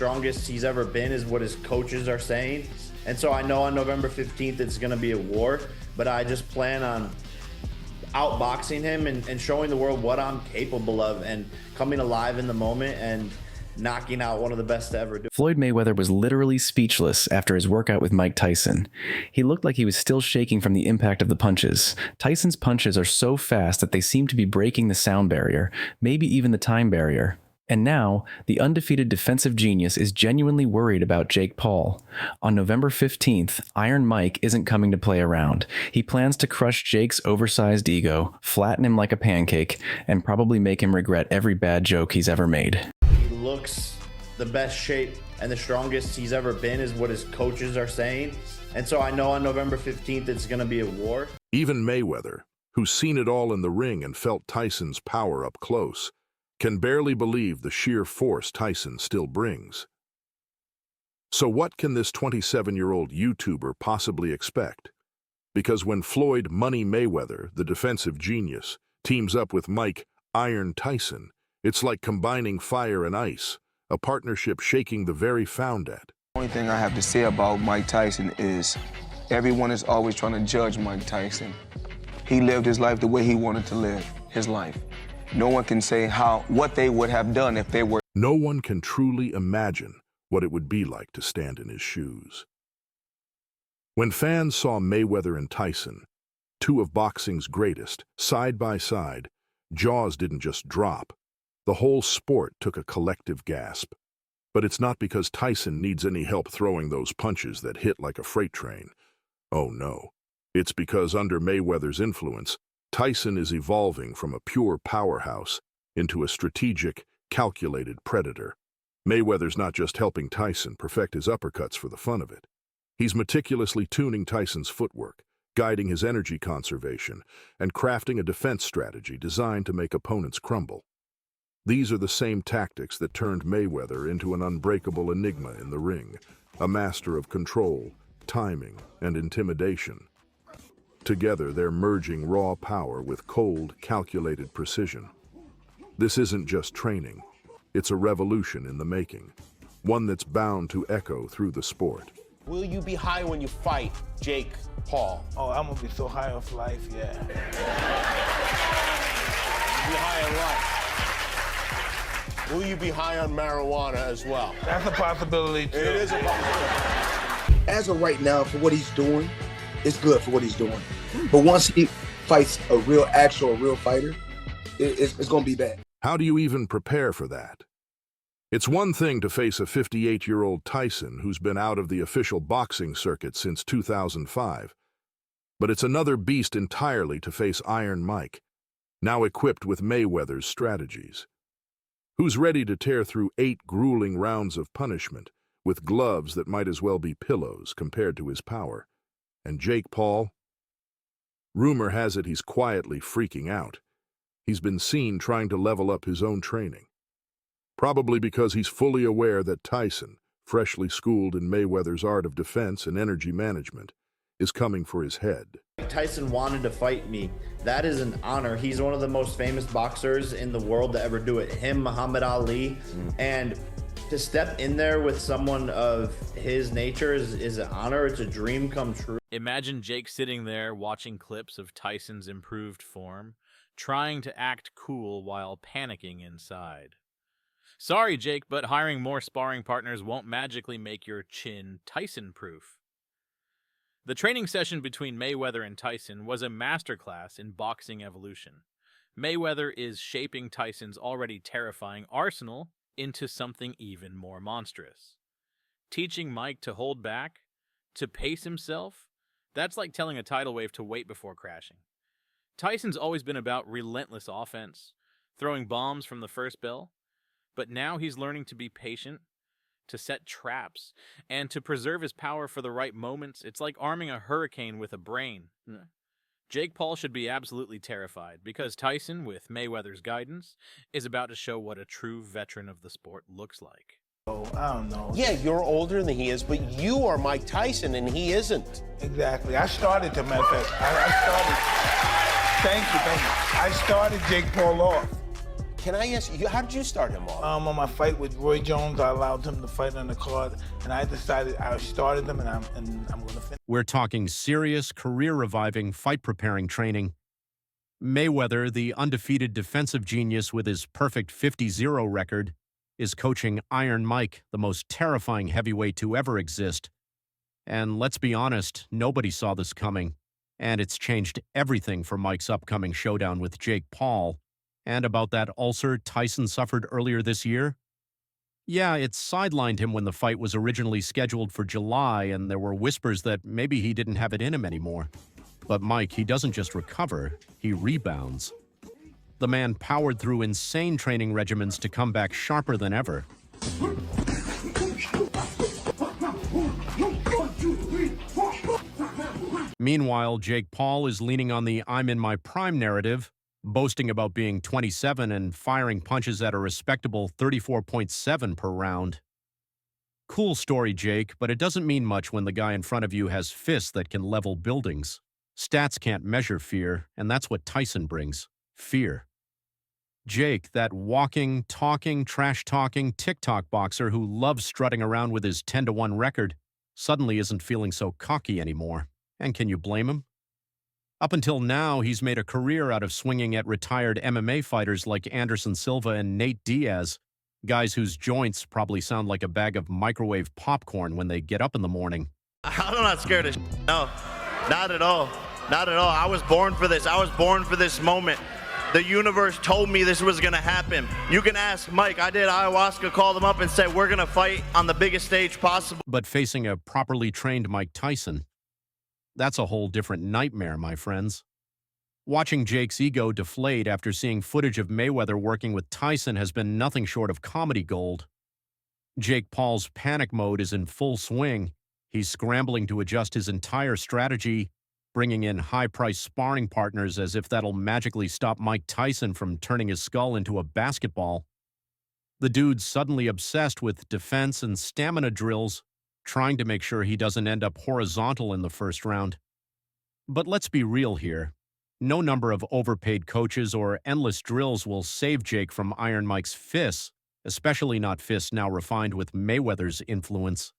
strongest he's ever been is what his coaches are saying. And so I know on November 15th it's going to be a war, but I just plan on outboxing him and showing the world what I'm capable of and coming alive in the moment and knocking out one of the best to ever do. Floyd Mayweather was literally speechless after his workout with Mike Tyson. He looked like he was still shaking from the impact of the punches. Tyson's punches are so fast that they seem to be breaking the sound barrier, maybe even the time barrier. And now, the undefeated defensive genius is genuinely worried about Jake Paul. On November 15th, Iron Mike isn't coming to play around. He plans to crush Jake's oversized ego, flatten him like a pancake, and probably make him regret every bad joke he's ever made. He looks the best shape and the strongest he's ever been is what his coaches are saying. And so I know on November 15th it's going to be a war. Even Mayweather, who's seen it all in the ring and felt Tyson's power up close, can barely believe the sheer force Tyson still brings. So what can this 27-year-old YouTuber possibly expect? Because when Floyd "Money" Mayweather, the defensive genius, teams up with Mike "Iron" Tyson, it's like combining fire and ice, a partnership shaking the very found at. The only thing I have to say about Mike Tyson is everyone is always trying to judge Mike Tyson. He lived his life the way he wanted to live his life. No one can say what they would have done if they were. No one can truly imagine what it would be like to stand in his shoes. When fans saw Mayweather and Tyson, two of boxing's greatest, side by side, jaws didn't just drop. The whole sport took a collective gasp. But it's not because Tyson needs any help throwing those punches that hit like a freight train. Oh no. It's because under Mayweather's influence, Tyson is evolving from a pure powerhouse into a strategic, calculated predator. Mayweather's not just helping Tyson perfect his uppercuts for the fun of it. He's meticulously tuning Tyson's footwork, guiding his energy conservation, and crafting a defense strategy designed to make opponents crumble. These are the same tactics that turned Mayweather into an unbreakable enigma in the ring, a master of control, timing, and intimidation. Together, they're merging raw power with cold, calculated precision. This isn't just training. It's a revolution in the making, one that's bound to echo through the sport. Will you be high when you fight Jake Paul? Oh, I'm gonna be so high off life, yeah. Be high on life. Will you be high on marijuana as well? That's a possibility, too. It is a possibility. As of right now, for what he's doing, it's good for what he's doing. But once he fights a real fighter, it's going to be bad. How do you even prepare for that? It's one thing to face a 58-year-old Tyson who's been out of the official boxing circuit since 2005. But it's another beast entirely to face Iron Mike, now equipped with Mayweather's strategies. Who's ready to tear through 8 grueling rounds of punishment with gloves that might as well be pillows compared to his power? And Jake Paul? Rumor has it he's quietly freaking out. He's been seen trying to level up his own training. Probably because he's fully aware that Tyson, freshly schooled in Mayweather's art of defense and energy management, is coming for his head. Tyson wanted to fight me. That is an honor. He's one of the most famous boxers in the world to ever do it. Him, Muhammad Ali. And to step in there with someone of his nature is an honor. It's a dream come true. Imagine Jake sitting there watching clips of Tyson's improved form, trying to act cool while panicking inside. Sorry, Jake, but hiring more sparring partners won't magically make your chin Tyson-proof. The training session between Mayweather and Tyson was a masterclass in boxing evolution. Mayweather is shaping Tyson's already terrifying arsenal into something even more monstrous. Teaching Mike to hold back, to pace himself, that's like telling a tidal wave to wait before crashing. Tyson's always been about relentless offense, throwing bombs from the first bell, but now he's learning to be patient, to set traps, and to preserve his power for the right moments. It's like arming a hurricane with a brain. Jake Paul should be absolutely terrified, because Tyson, with Mayweather's guidance, is about to show what a true veteran of the sport looks like. Oh, I don't know. Yeah, you're older than he is, but you are Mike Tyson and he isn't. Exactly. I started, to matter of fact, thank you. I started Jake Paul off. Can I ask you, how did you start him off? On my fight with Roy Jones, I allowed him to fight on the card, and I decided I started him, and I'm going to finish. We're talking serious, career-reviving, fight-preparing training. Mayweather, the undefeated defensive genius with his perfect 50-0 record, is coaching Iron Mike, the most terrifying heavyweight to ever exist. And let's be honest, nobody saw this coming. And it's changed everything for Mike's upcoming showdown with Jake Paul. And about that ulcer Tyson suffered earlier this year? Yeah, it sidelined him when the fight was originally scheduled for July, and there were whispers that maybe he didn't have it in him anymore. But Mike, he doesn't just recover, he rebounds. The man powered through insane training regimens to come back sharper than ever. Meanwhile, Jake Paul is leaning on the I'm in my prime narrative, boasting about being 27 and firing punches at a respectable 34.7 per round. Cool story, Jake, but it doesn't mean much when the guy in front of you has fists that can level buildings. Stats can't measure fear, and that's what Tyson brings. Fear. Jake, that walking, talking, trash-talking TikTok boxer who loves strutting around with his 10-1 record, suddenly isn't feeling so cocky anymore. And can you blame him? Up until now, he's made a career out of swinging at retired MMA fighters like Anderson Silva and Nate Diaz, guys whose joints probably sound like a bag of microwave popcorn when they get up in the morning. I'm not scared of no, not at all. Not at all. I was born for this. I was born for this moment. The universe told me this was going to happen. You can ask Mike. I did ayahuasca, call them up and said, we're going to fight on the biggest stage possible. But facing a properly trained Mike Tyson, that's a whole different nightmare, my friends. Watching Jake's ego deflate after seeing footage of Mayweather working with Tyson has been nothing short of comedy gold. Jake Paul's panic mode is in full swing. He's scrambling to adjust his entire strategy, bringing in high-priced sparring partners as if that'll magically stop Mike Tyson from turning his skull into a basketball. The dude's suddenly obsessed with defense and stamina drills, trying to make sure he doesn't end up horizontal in the first round. But let's be real here. No number of overpaid coaches or endless drills will save Jake from Iron Mike's fists, especially not fists now refined with Mayweather's influence.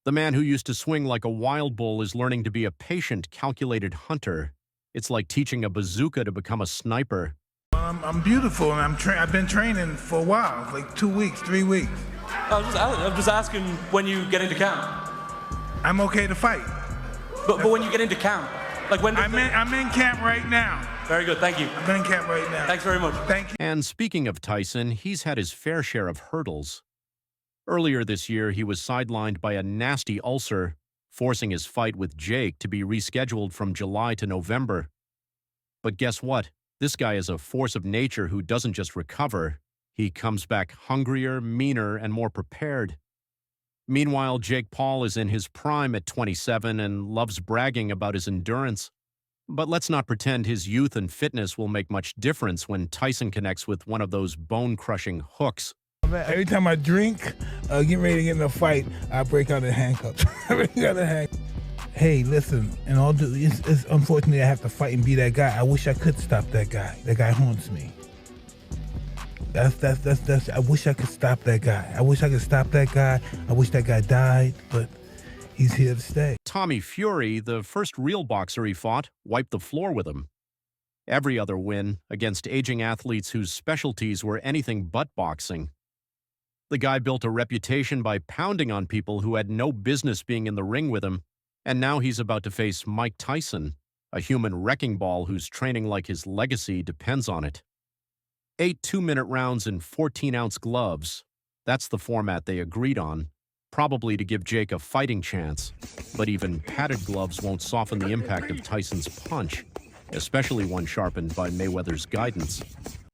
The man who used to swing like a wild bull is learning to be a patient, calculated hunter. It's like teaching a bazooka to become a sniper. I'm beautiful, and I've been training for a while, like 2 weeks, 3 weeks. I'm just asking when you get into camp. I'm okay to fight. But when you get into camp, like when... I'm in camp right now. Very good, thank you. I'm in camp right now. Thanks very much. Thank you. And speaking of Tyson, he's had his fair share of hurdles. Earlier this year, he was sidelined by a nasty ulcer, forcing his fight with Jake to be rescheduled from July to November. But guess what? This guy is a force of nature who doesn't just recover. He comes back hungrier, meaner, and more prepared. Meanwhile, Jake Paul is in his prime at 27 and loves bragging about his endurance. But let's not pretend his youth and fitness will make much difference when Tyson connects with one of those bone-crushing hooks. Every time I drink, get ready to get in a fight, I break out in handcuffs. Hey, listen, and it's unfortunately I have to fight and be that guy. I wish I could stop that guy. That guy haunts me. That's. I wish I could stop that guy. I wish I could stop that guy. I wish that guy died, but he's here to stay. Tommy Fury, the first real boxer he fought, wiped the floor with him. Every other win against aging athletes whose specialties were anything but boxing. The guy built a reputation by pounding on people who had no business being in the ring with him, and now he's about to face Mike Tyson, a human wrecking ball whose training like his legacy depends on it. 8 2-minute rounds in 14-ounce gloves. That's the format they agreed on, probably to give Jake a fighting chance. But even padded gloves won't soften the impact of Tyson's punch, especially one sharpened by Mayweather's guidance.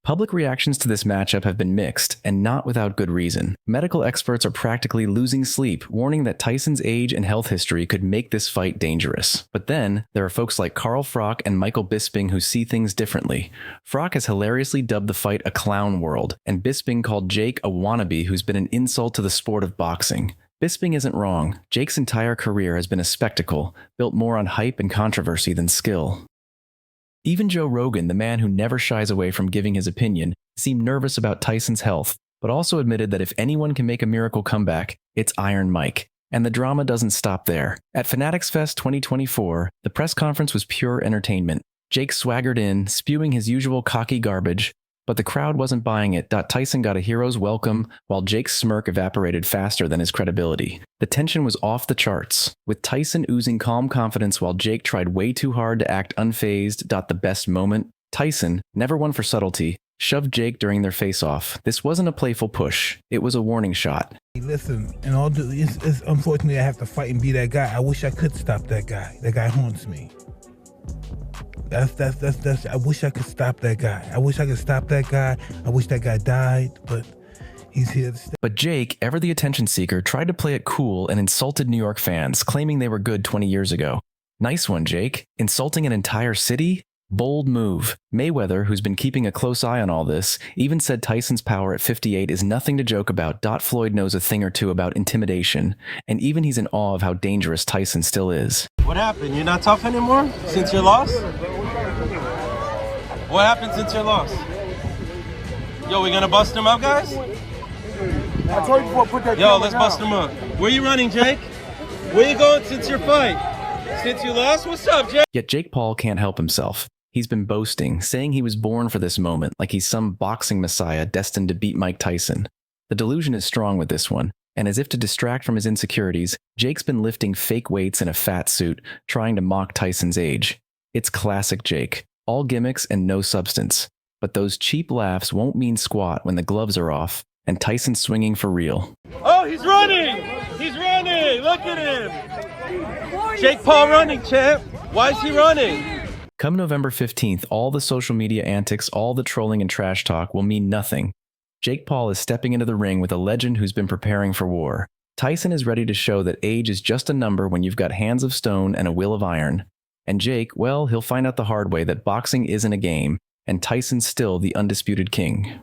Public reactions to this matchup have been mixed, and not without good reason. Medical experts are practically losing sleep, warning that Tyson's age and health history could make this fight dangerous. But then, there are folks like Carl Froch and Michael Bisping who see things differently. Froch has hilariously dubbed the fight a clown world, and Bisping called Jake a wannabe who's been an insult to the sport of boxing. Bisping isn't wrong. Jake's entire career has been a spectacle, built more on hype and controversy than skill. Even Joe Rogan, the man who never shies away from giving his opinion, seemed nervous about Tyson's health, but also admitted that if anyone can make a miracle comeback, it's Iron Mike. And the drama doesn't stop there. At Fanatics Fest 2024, the press conference was pure entertainment. Jake swaggered in, spewing his usual cocky garbage, but the crowd wasn't buying it. Tyson got a hero's welcome, while Jake's smirk evaporated faster than his credibility. The tension was off the charts, with Tyson oozing calm confidence while Jake tried way too hard to act unfazed. The best moment, Tyson, never one for subtlety, shoved Jake during their face-off. This wasn't a playful push, it was a warning shot. Hey, listen, it's unfortunately I have to fight and be that guy. I wish I could stop that guy. That guy haunts me. I wish I could stop that guy. I wish I could stop that guy. I wish that guy died, but he's here to stay. But Jake, ever the attention seeker, tried to play it cool and insulted New York fans, claiming they were good 20 years ago. Nice one, Jake. Insulting an entire city? Bold move. Mayweather, who's been keeping a close eye on all this, even said Tyson's power at 58 is nothing to joke about. Floyd knows a thing or two about intimidation, and even he's in awe of how dangerous Tyson still is. What happened? You're not tough anymore since your loss? What happened since your loss? Yo, we gonna bust him up, guys? I told you before, put that Yo, let's bust him up. Where you running, Jake? Where you going since your fight? Since you lost? What's up, Jake? Yet Jake Paul can't help himself. He's been boasting, saying he was born for this moment, like he's some boxing messiah destined to beat Mike Tyson. The delusion is strong with this one, and as if to distract from his insecurities, Jake's been lifting fake weights in a fat suit, trying to mock Tyson's age. It's classic Jake, all gimmicks and no substance. But those cheap laughs won't mean squat when the gloves are off, and Tyson's swinging for real. Oh, he's running! He's running! Look at him! Jake Paul running, champ! Why is he running? Come November 15th, all the social media antics, all the trolling and trash talk will mean nothing. Jake Paul is stepping into the ring with a legend who's been preparing for war. Tyson is ready to show that age is just a number when you've got hands of stone and a will of iron. And Jake, well, he'll find out the hard way that boxing isn't a game, and Tyson's still the undisputed king.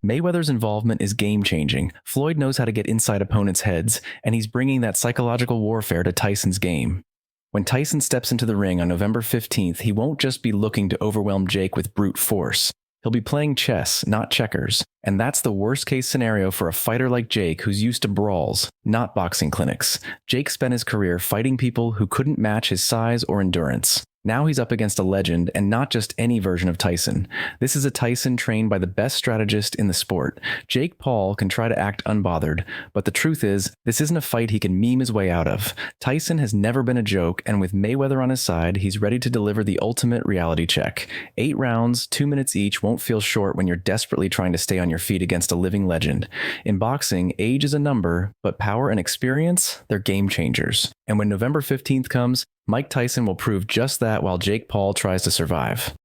Mayweather's involvement is game-changing. Floyd knows how to get inside opponents' heads, and he's bringing that psychological warfare to Tyson's game. When Tyson steps into the ring on November 15th, he won't just be looking to overwhelm Jake with brute force. He'll be playing chess, not checkers, and that's the worst-case scenario for a fighter like Jake who's used to brawls, not boxing clinics. Jake spent his career fighting people who couldn't match his size or endurance. Now he's up against a legend, and not just any version of Tyson. This is a Tyson trained by the best strategist in the sport. Jake Paul can try to act unbothered, but the truth is, this isn't a fight he can meme his way out of. Tyson has never been a joke, and with Mayweather on his side, he's ready to deliver the ultimate reality check. 8 rounds, 2 minutes each won't feel short when you're desperately trying to stay on your feet against a living legend. In boxing, age is a number, but power and experience, they're game changers. And when November 15th comes, Mike Tyson will prove just that while Jake Paul tries to survive.